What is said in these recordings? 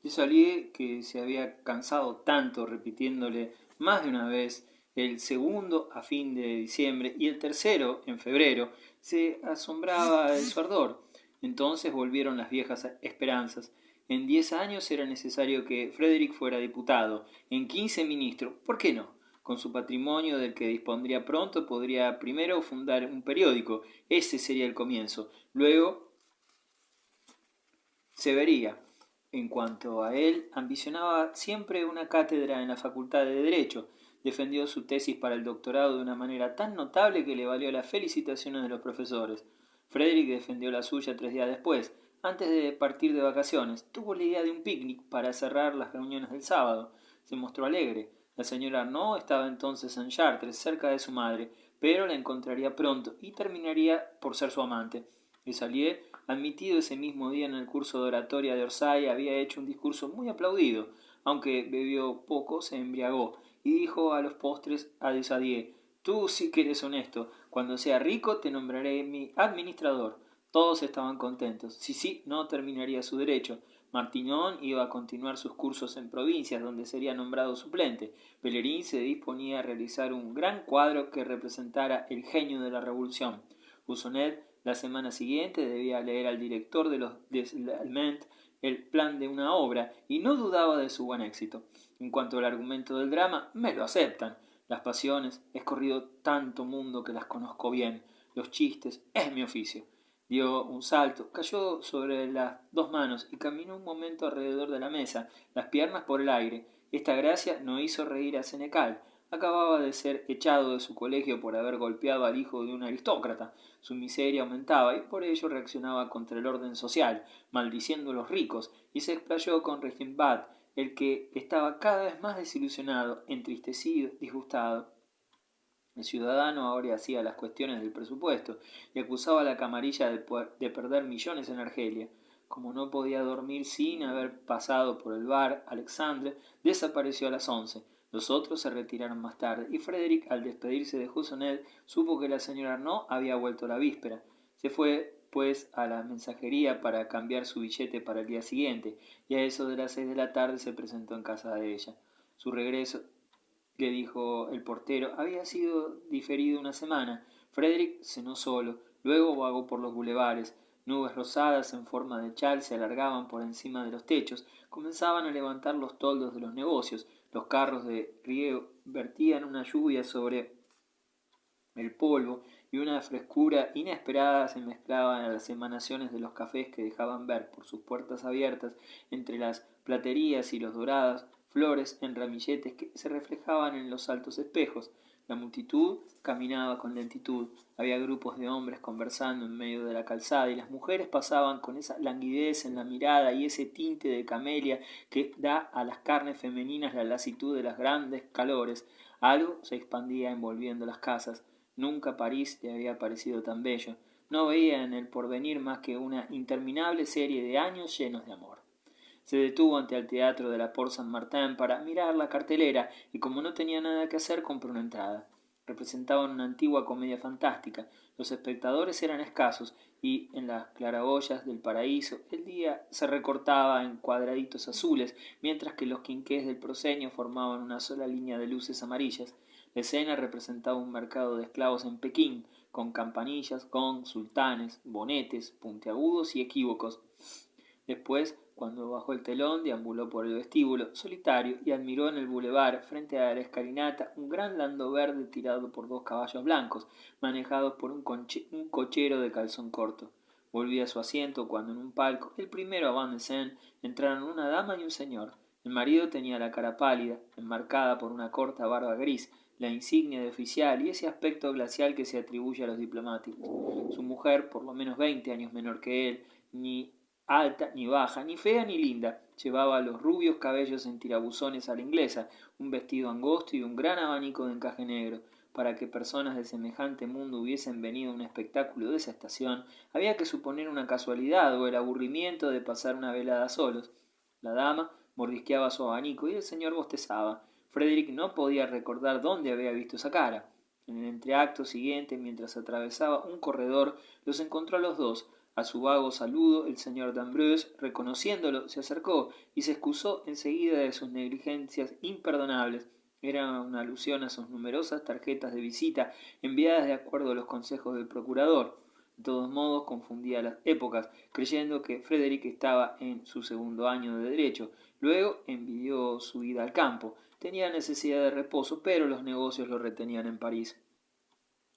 Désalier, que se había cansado tanto repitiéndole más de una vez el segundo a fin de diciembre y el tercero en febrero, se asombraba de su ardor. Entonces volvieron las viejas esperanzas. En 10 años era necesario que Frederick fuera diputado, en 15 ministro. ¿Por qué no? Con su patrimonio del que dispondría pronto podría primero fundar un periódico. Ese sería el comienzo. Luego se vería. En cuanto a él, ambicionaba siempre una cátedra en la Facultad de Derecho. Defendió su tesis para el doctorado de una manera tan notable que le valió las felicitaciones de los profesores. Frederick defendió la suya 3 días después. Antes de partir de vacaciones, tuvo la idea de un picnic para cerrar las reuniones del sábado. Se mostró alegre. La señora Arnaud estaba entonces en Chartres, cerca de su madre, pero la encontraría pronto y terminaría por ser su amante. Désalier, admitido ese mismo día en el curso de oratoria de Orsay, había hecho un discurso muy aplaudido. Aunque bebió poco, se embriagó y dijo a los postres a Désalier: «Tú sí que eres honesto. Cuando sea rico te nombraré mi administrador». Todos estaban contentos. Sissi no terminaría su derecho. Martignon iba a continuar sus cursos en provincias, donde sería nombrado suplente. Pellerin se disponía a realizar un gran cuadro que representara el genio de la revolución. Bussonnet, la semana siguiente, debía leer al director de los des Allemands el plan de una obra, y no dudaba de su buen éxito. En cuanto al argumento del drama, me lo aceptan. Las pasiones, he corrido tanto mundo que las conozco bien. Los chistes, es mi oficio. Dio un salto, cayó sobre las dos manos y caminó un momento alrededor de la mesa, las piernas por el aire. Esta gracia no hizo reír a Senecal. Acababa de ser echado de su colegio por haber golpeado al hijo de un aristócrata. Su miseria aumentaba y por ello reaccionaba contra el orden social, maldiciendo a los ricos, y se explayó con Reichenbach, el que estaba cada vez más desilusionado, entristecido, disgustado. El ciudadano ahora hacía las cuestiones del presupuesto y acusaba a la camarilla de perder millones en Argelia. Como no podía dormir sin haber pasado por el bar, Alexandre desapareció a las 11. Los otros se retiraron más tarde y Frederick, al despedirse de Bussonnet, supo que la señora Arnaud había vuelto la víspera. Se fue, pues, a la mensajería para cambiar su billete para el día siguiente, y a eso de las 6 de la tarde se presentó en casa de ella. Su regreso, le dijo el portero, había sido diferido una semana. Frederick cenó solo, luego vagó por los bulevares. Nubes rosadas en forma de chal se alargaban por encima de los techos, comenzaban a levantar los toldos de los negocios, los carros de riego vertían una lluvia sobre el polvo y una frescura inesperada se mezclaba a las emanaciones de los cafés que dejaban ver por sus puertas abiertas entre las platerías y los doradas flores en ramilletes que se reflejaban en los altos espejos. La multitud caminaba con lentitud. Había grupos de hombres conversando en medio de la calzada y las mujeres pasaban con esa languidez en la mirada y ese tinte de camelia que da a las carnes femeninas la lasitud de los grandes calores. Algo se expandía envolviendo las casas. Nunca París le había parecido tan bello. No veía en el porvenir más que una interminable serie de años llenos de amor. Se detuvo ante el teatro de la Porte Saint-Martin para mirar la cartelera y como no tenía nada que hacer compró una entrada. Representaban una antigua comedia fantástica. Los espectadores eran escasos y en las claraboyas del paraíso el día se recortaba en cuadraditos azules, mientras que los quinqués del proscenio formaban una sola línea de luces amarillas. La escena representaba un mercado de esclavos en Pekín, con campanillas, gong, sultanes, bonetes, puntiagudos y equívocos. Después, cuando bajó el telón, deambuló por el vestíbulo, solitario, y admiró en el bulevar, frente a la escalinata, un gran landó verde tirado por 2 caballos blancos, manejados por un cochero de calzón corto. Volvía a su asiento cuando en un palco, el primero a Van de Seine, entraron una dama y un señor. El marido tenía la cara pálida, enmarcada por una corta barba gris, la insignia de oficial y ese aspecto glacial que se atribuye a los diplomáticos. Su mujer, por lo menos 20 años menor que él, ni alta, ni baja, ni fea, ni linda, llevaba los rubios cabellos en tirabuzones a la inglesa, un vestido angosto y un gran abanico de encaje negro. Para que personas de semejante mundo hubiesen venido a un espectáculo de esa estación, había que suponer una casualidad o el aburrimiento de pasar una velada solos. La dama mordisqueaba su abanico y el señor bostezaba. Frederick no podía recordar dónde había visto esa cara. En el entreacto siguiente, mientras atravesaba un corredor, los encontró a los dos. A su vago saludo, el señor d'Ambreuil, reconociéndolo, se acercó y se excusó enseguida de sus negligencias imperdonables. Era una alusión a sus numerosas tarjetas de visita enviadas de acuerdo a los consejos del procurador. De todos modos, confundía las épocas, creyendo que Frederick estaba en su segundo año de derecho. Luego envidió su ida al campo. Tenía necesidad de reposo, pero los negocios lo retenían en París.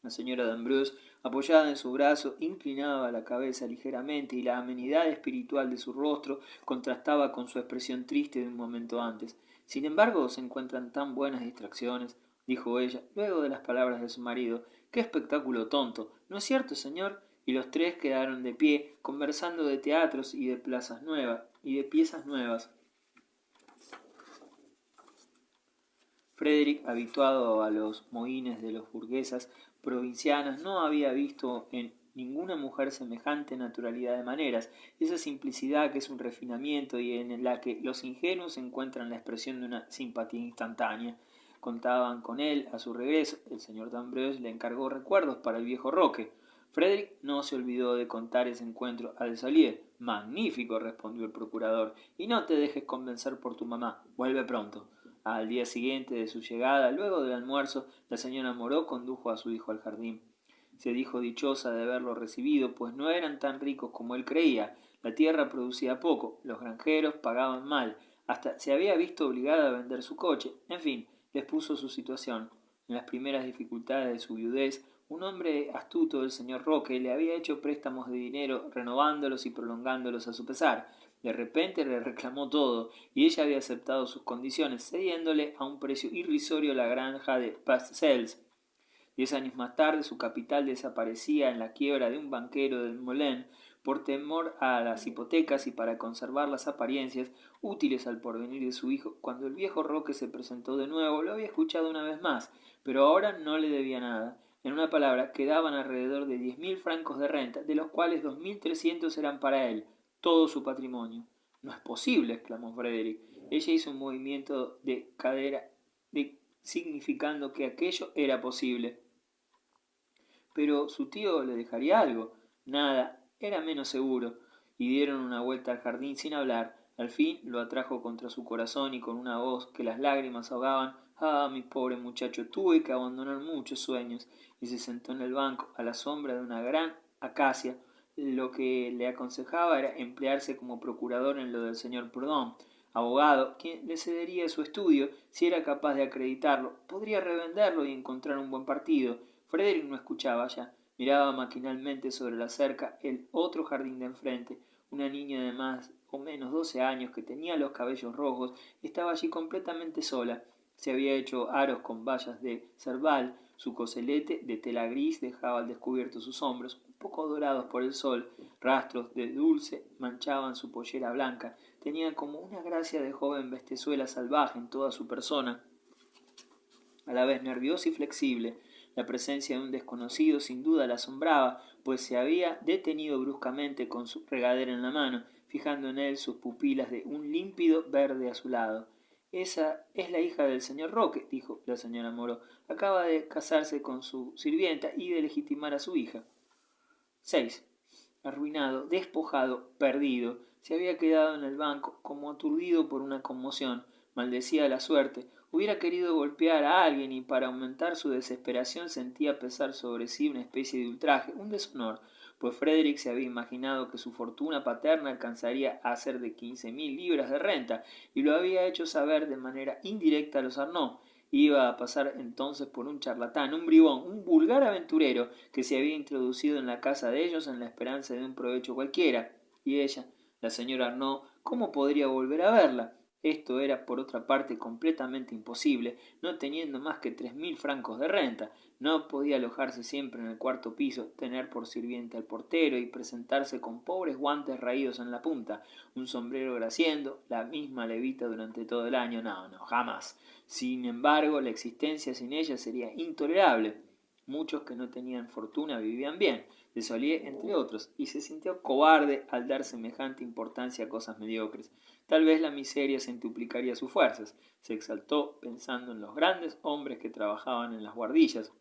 La señora d'Ambreuil, apoyada en su brazo, inclinaba la cabeza ligeramente y la amenidad espiritual de su rostro contrastaba con su expresión triste de un momento antes. Sin embargo, se encuentran tan buenas distracciones, dijo ella, luego de las palabras de su marido. ¡Qué espectáculo tonto! ¿No es cierto, señor? Y los tres quedaron de pie, conversando de teatros y de plazas nuevas, y de piezas nuevas. Frederick, habituado a los mohines de los burguesas provincianas, no había visto en ninguna mujer semejante naturalidad de maneras, esa simplicidad que es un refinamiento y en la que los ingenuos encuentran la expresión de una simpatía instantánea. Contaban con él a su regreso. El señor d'Ambreuil le encargó recuerdos para el viejo Roque. Frederick no se olvidó de contar ese encuentro a Desailly. Magnífico, respondió el procurador, y no te dejes convencer por tu mamá. Vuelve pronto. Al día siguiente de su llegada, luego del almuerzo, la señora Moreau condujo a su hijo al jardín. Se dijo dichosa de haberlo recibido, pues no eran tan ricos como él creía. La tierra producía poco, los granjeros pagaban mal, hasta se había visto obligada a vender su coche. En fin, les puso su situación. En las primeras dificultades de su viudez, un hombre astuto del señor Roque le había hecho préstamos de dinero, renovándolos y prolongándolos a su pesar. De repente le reclamó todo, y ella había aceptado sus condiciones, cediéndole a un precio irrisorio la granja de Pas-Cels. 10 años más tarde, su capital desaparecía en la quiebra de un banquero del Molin por temor a las hipotecas y para conservar las apariencias útiles al porvenir de su hijo. Cuando el viejo Roque se presentó de nuevo, lo había escuchado una vez más, pero ahora no le debía nada. En una palabra, quedaban alrededor de 10.000 francos de renta, de los cuales 2.300 eran para él, todo su patrimonio. No es posible, exclamó Frederick. Ella hizo un movimiento de cadera significando que aquello era posible. Pero su tío le dejaría algo. Nada, era menos seguro. Y dieron una vuelta al jardín sin hablar. Al fin lo atrajo contra su corazón y con una voz que las lágrimas ahogaban. Ah, mi pobre muchacho, tuve que abandonar muchos sueños. Y se sentó en el banco, a la sombra de una gran acacia. Lo que le aconsejaba era emplearse como procurador en lo del señor Proudhon, abogado, quien le cedería su estudio si era capaz de acreditarlo. Podría revenderlo y encontrar un buen partido. Frederick no escuchaba ya. Miraba maquinalmente sobre la cerca el otro jardín de enfrente. Una niña de más o menos 12 años que tenía los cabellos rojos estaba allí completamente sola. Se había hecho aros con bayas de cerval. Su coselete de tela gris dejaba al descubierto sus hombros, un poco dorados por el sol. Rastros de dulce manchaban su pollera blanca. Tenía como una gracia de joven bestezuela salvaje en toda su persona, a la vez nerviosa y flexible. La presencia de un desconocido sin duda la asombraba, pues se había detenido bruscamente con su regadera en la mano, fijando en él sus pupilas de un límpido verde azulado. Esa es la hija del señor Roque, dijo la señora Moreau. Acaba de casarse con su sirvienta y de legitimar a su hija. 6. Arruinado, despojado, perdido, se había quedado en el banco, como aturdido por una conmoción. Maldecía la suerte. Hubiera querido golpear a alguien y para aumentar su desesperación sentía pesar sobre sí una especie de ultraje, un deshonor, pues Frederick se había imaginado que su fortuna paterna alcanzaría a ser de 15.000 libras de renta, y lo había hecho saber de manera indirecta a los Arnaud. Iba a pasar entonces por un charlatán, un bribón, un vulgar aventurero que se había introducido en la casa de ellos en la esperanza de un provecho cualquiera. Y ella, la señora Arnaud, ¿cómo podría volver a verla? Esto era, por otra parte, completamente imposible, no teniendo más que 3.000 francos de renta. No podía alojarse siempre en el cuarto piso, tener por sirviente al portero y presentarse con pobres guantes raídos en la punta, un sombrero graciendo, la misma levita durante todo el año. No, jamás. Sin embargo, la existencia sin ella sería intolerable. Muchos que no tenían fortuna vivían bien, Desailly entre otros, y se sintió cobarde al dar semejante importancia a cosas mediocres. Tal vez la miseria centuplicaría sus fuerzas. Se exaltó pensando en los grandes hombres que trabajaban en las guardillas,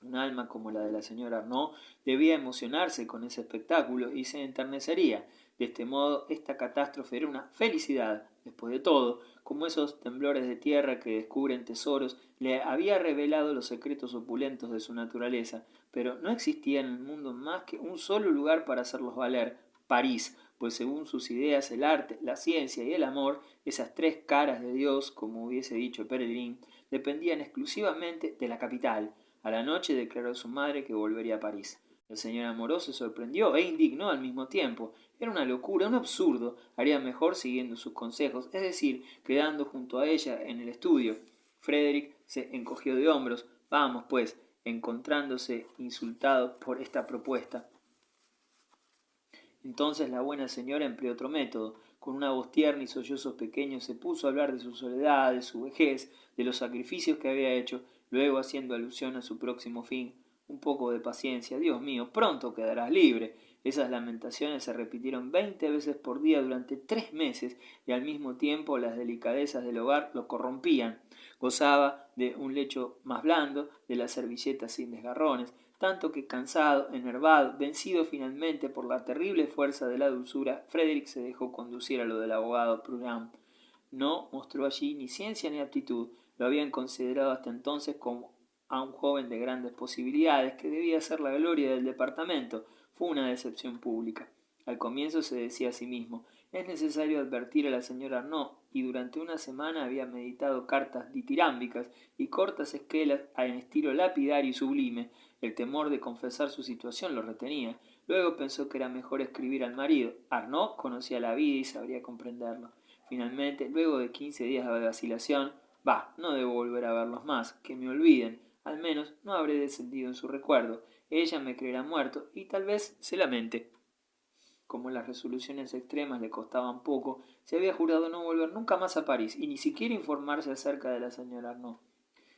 Un alma como la de la señora Arnaud debía emocionarse con ese espectáculo y se enternecería. De este modo, esta catástrofe era una felicidad. Después de todo, como esos temblores de tierra que descubren tesoros, le había revelado los secretos opulentos de su naturaleza, pero no existía en el mundo más que un solo lugar para hacerlos valer: París, pues según sus ideas el arte, la ciencia y el amor, esas tres caras de Dios, como hubiese dicho Peregrín, dependían exclusivamente de la capital. A la noche declaró a su madre que volvería a París. El señor Amorós se sorprendió e indignó al mismo tiempo. Era una locura, un absurdo. Haría mejor siguiendo sus consejos, es decir, quedando junto a ella en el estudio. Frederick se encogió de hombros. Vamos, pues, encontrándose insultado por esta propuesta. Entonces la buena señora empleó otro método. Con una voz tierna y sollozos pequeños se puso a hablar de su soledad, de su vejez, de los sacrificios que había hecho, luego haciendo alusión a su próximo fin. Un poco de paciencia, Dios mío, pronto quedarás libre. Esas lamentaciones se repitieron 20 veces por día durante 3 meses, y al mismo tiempo las delicadezas del hogar lo corrompían. Gozaba de un lecho más blando, de las servilletas sin desgarrones, tanto que cansado, enervado, vencido finalmente por la terrible fuerza de la dulzura, Frederick se dejó conducir a lo del abogado Prudhomme. No mostró allí ni ciencia ni aptitud. Lo habían considerado hasta entonces como a un joven de grandes posibilidades que debía ser la gloria del departamento. Fue una decepción pública. Al comienzo se decía a sí mismo: es necesario advertir a la señora Arnaud, y durante una semana había meditado cartas ditirámbicas y cortas esquelas en estilo lapidario y sublime. El temor de confesar su situación lo retenía. Luego pensó que era mejor escribir al marido. Arnaud conocía la vida y sabría comprenderlo. Finalmente, luego de 15 días de vacilación, no debo volver a verlos más, que me olviden. Al menos no habré descendido en su recuerdo. Ella me creerá muerto y tal vez se lamente. Como las resoluciones extremas le costaban poco, se había jurado no volver nunca más a París y ni siquiera informarse acerca de la señora Arnaud.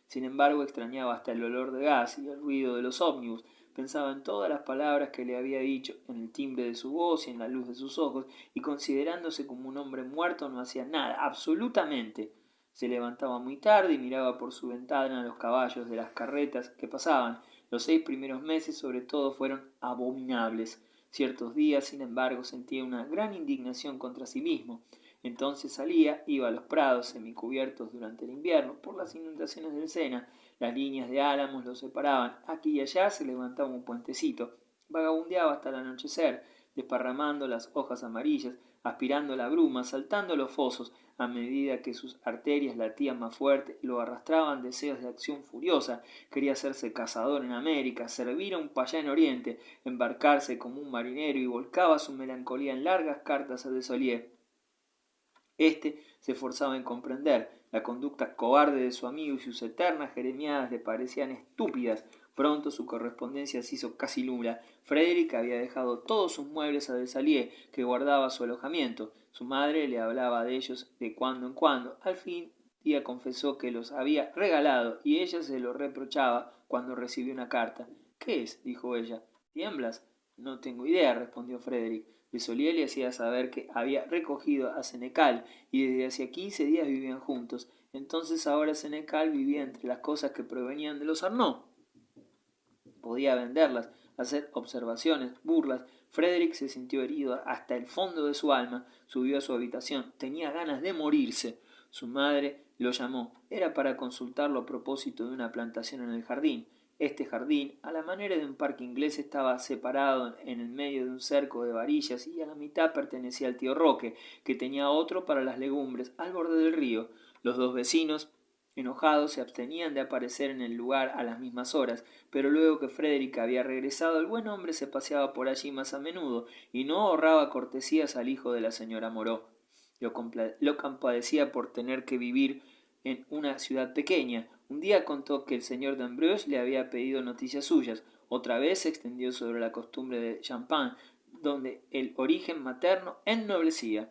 Sin embargo, extrañaba hasta el olor de gas y el ruido de los ómnibus. Pensaba en todas las palabras que le había dicho, en el timbre de su voz y en la luz de sus ojos, y considerándose como un hombre muerto no hacía nada, absolutamente. Se levantaba muy tarde y miraba por su ventana a los caballos de las carretas que pasaban. Los 6 primeros meses, sobre todo, fueron abominables. Ciertos días, sin embargo, sentía una gran indignación contra sí mismo. Entonces salía, iba a los prados semicubiertos durante el invierno por las inundaciones del Sena. Las líneas de álamos los separaban. Aquí y allá se levantaba un puentecito. Vagabundeaba hasta el anochecer, desparramando las hojas amarillas, aspirando la bruma, saltando los fosos. A medida que sus arterias latían más fuerte, lo arrastraban deseos de acción furiosa. Quería hacerse cazador en América, servir a un payá en Oriente, embarcarse como un marinero, y volcaba su melancolía en largas cartas a Desaulliers. Este se esforzaba en comprender. La conducta cobarde de su amigo y sus eternas jeremiadas le parecían estúpidas. Pronto su correspondencia se hizo casi nula. Frederick había dejado todos sus muebles a Desailliers, que guardaba su alojamiento. Su madre le hablaba de ellos de cuando en cuando. Al fin día confesó que los había regalado, y ella se lo reprochaba cuando recibió una carta. ¿Qué es?, dijo ella. ¿Tiemblas? No tengo idea, respondió Frederick. Desailliers le hacía saber que había recogido a Senecal y desde hacía 15 días vivían juntos. Entonces ahora Senecal vivía entre las cosas que provenían de los Arnaud. Podía venderlas, hacer observaciones, burlas. Frederick se sintió herido hasta el fondo de su alma. Subió a su habitación. Tenía ganas de morirse. Su madre lo llamó. Era para consultarlo a propósito de una plantación en el jardín. Este jardín, a la manera de un parque inglés, estaba separado en el medio de un cerco de varillas, y a la mitad pertenecía al tío Roque, que tenía otro para las legumbres, al borde del río. Los dos vecinos, enojados, se abstenían de aparecer en el lugar a las mismas horas, pero luego que Frederick había regresado, el buen hombre se paseaba por allí más a menudo, y no ahorraba cortesías al hijo de la señora Moreau. Lo compadecía por tener que vivir en una ciudad pequeña. Un día contó que el señor d'Ambreuil le había pedido noticias suyas. Otra vez se extendió sobre la costumbre de Champagne, donde el origen materno ennoblecía.